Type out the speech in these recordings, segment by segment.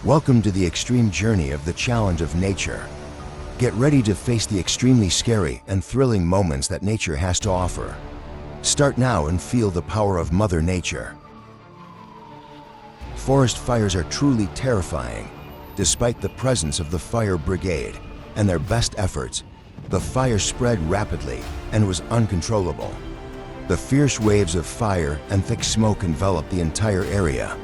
Welcome to the extreme journey of the challenge of nature. Get ready to face the extremely scary and thrilling moments that nature has to offer. Start now and feel the power of Mother Nature. Forest fires are truly terrifying. Despite the presence of the fire brigade and their best efforts, the fire spread rapidly and was uncontrollable. The fierce waves of fire and thick smoke enveloped the entire area,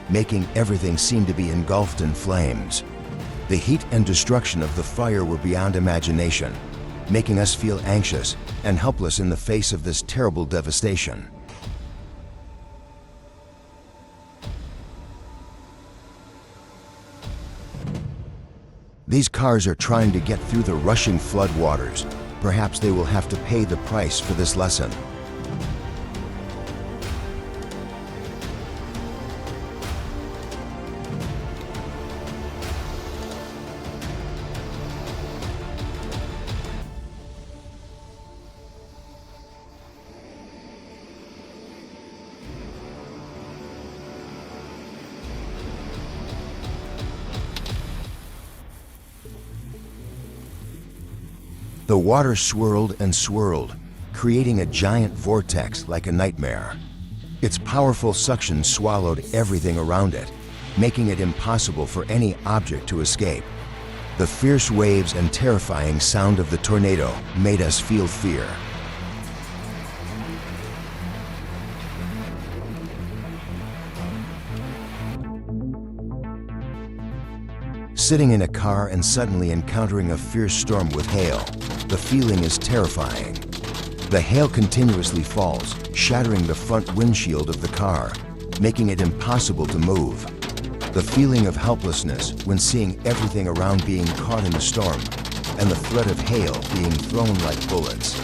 making everything seem to be engulfed in flames. The heat and destruction of the fire were beyond imagination, making us feel anxious and helpless in the face of this terrible devastation. These cars are trying to get through the rushing flood waters. Perhaps they will have to pay the price for this lesson. The water swirled and swirled, creating a giant vortex like a nightmare. Its powerful suction swallowed everything around it, making it impossible for any object to escape. The fierce waves and terrifying sound of the tornado made us feel fear. Sitting in a car and suddenly encountering a fierce storm with hail, the feeling is terrifying. The hail continuously falls, shattering the front windshield of the car, making it impossible to move. The feeling of helplessness when seeing everything around being caught in the storm, and the threat of hail being thrown like bullets.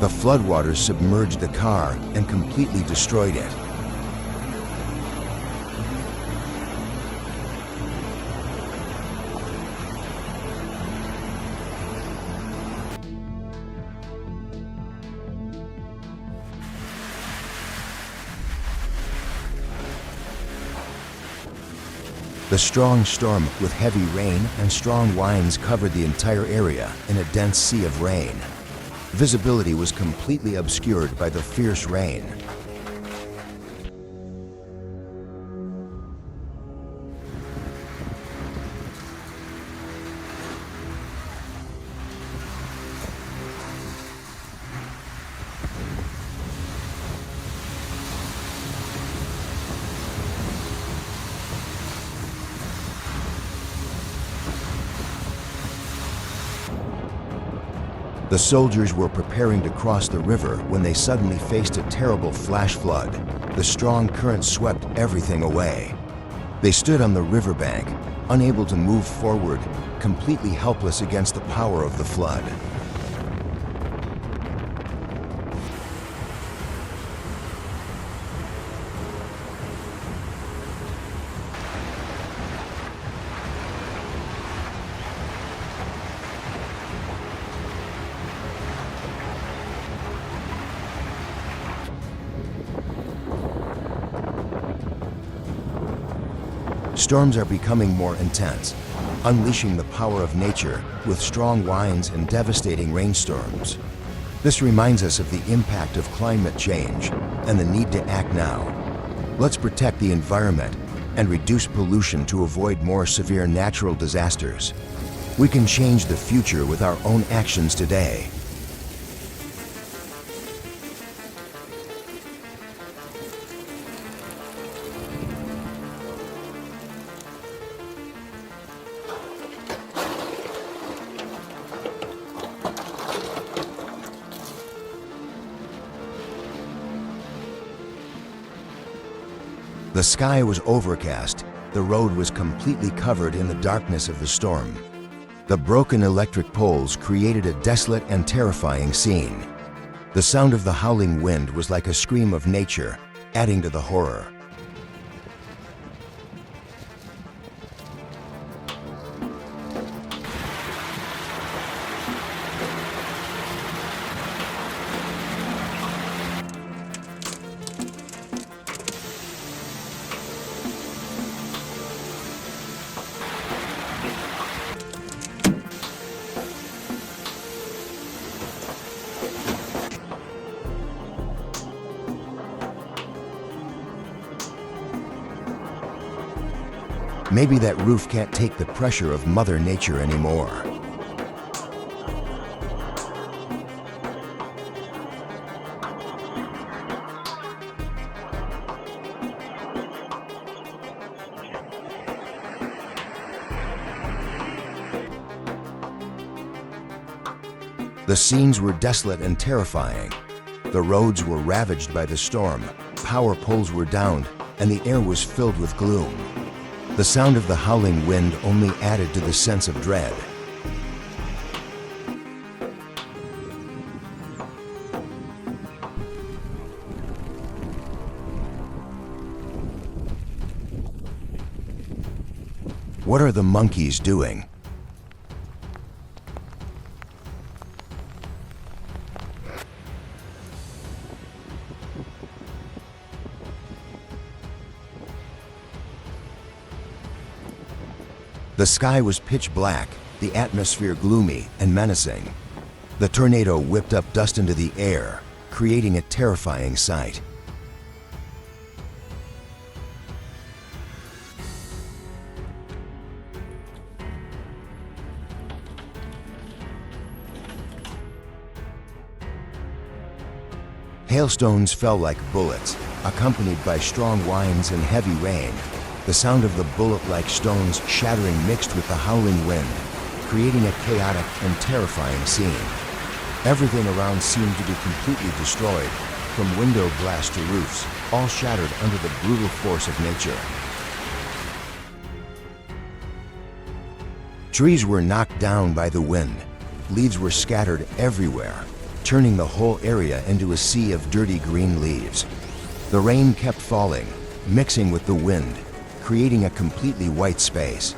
The floodwaters submerged the car and completely destroyed it. The strong storm with heavy rain and strong winds covered the entire area in a dense sea of rain. Visibility was completely obscured by the fierce rain. The soldiers were preparing to cross the river when they suddenly faced a terrible flash flood. The strong current swept everything away. They stood on the riverbank, unable to move forward, completely helpless against the power of the flood. Storms are becoming more intense, unleashing the power of nature with strong winds and devastating rainstorms. This reminds us of the impact of climate change and the need to act now. Let's protect the environment and reduce pollution to avoid more severe natural disasters. We can change the future with our own actions today. The sky was overcast. The road was completely covered in the darkness of the storm. The broken electric poles created a desolate and terrifying scene. The sound of the howling wind was like a scream of nature, adding to the horror. Maybe that roof can't take the pressure of Mother Nature anymore. The scenes were desolate and terrifying. The roads were ravaged by the storm, power poles were downed, and the air was filled with gloom. The sound of the howling wind only added to the sense of dread. What are the monkeys doing? The sky was pitch black, the atmosphere gloomy and menacing. The tornado whipped up dust into the air, creating a terrifying sight. Hailstones fell like bullets, accompanied by strong winds and heavy rain. The sound of the bullet-like stones shattering mixed with the howling wind, creating a chaotic and terrifying scene. Everything around seemed to be completely destroyed, from window glass to roofs, all shattered under the brutal force of nature. Trees were knocked down by the wind. Leaves were scattered everywhere, turning the whole area into a sea of dirty green leaves. The rain kept falling, mixing with the wind, creating a completely white space.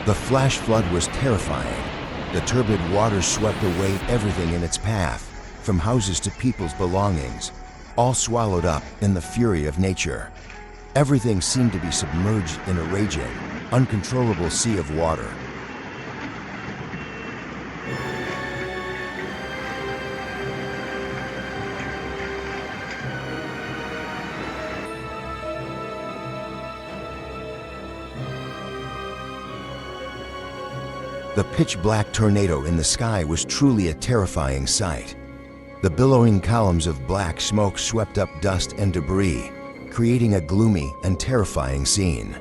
The flash flood was terrifying. The turbid water swept away everything in its path, from houses to people's belongings, all swallowed up in the fury of nature. Everything seemed to be submerged in a raging, uncontrollable sea of water. The pitch-black tornado in the sky was truly a terrifying sight. The billowing columns of black smoke swept up dust and debris, creating a gloomy and terrifying scene.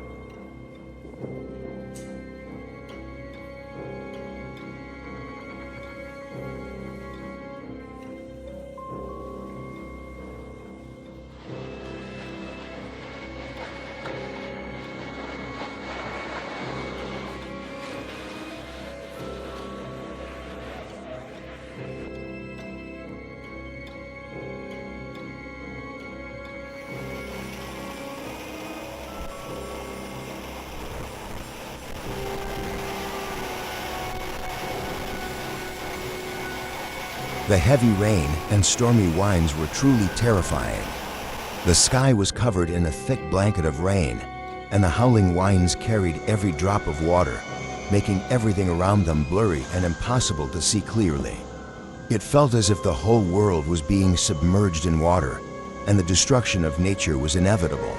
The heavy rain and stormy winds were truly terrifying. The sky was covered in a thick blanket of rain, and the howling winds carried every drop of water, making everything around them blurry and impossible to see clearly. It felt as if the whole world was being submerged in water, and the destruction of nature was inevitable.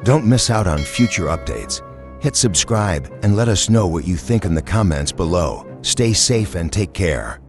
Don't miss out on future updates. Hit subscribe and let us know what you think in the comments below. Stay safe and take care.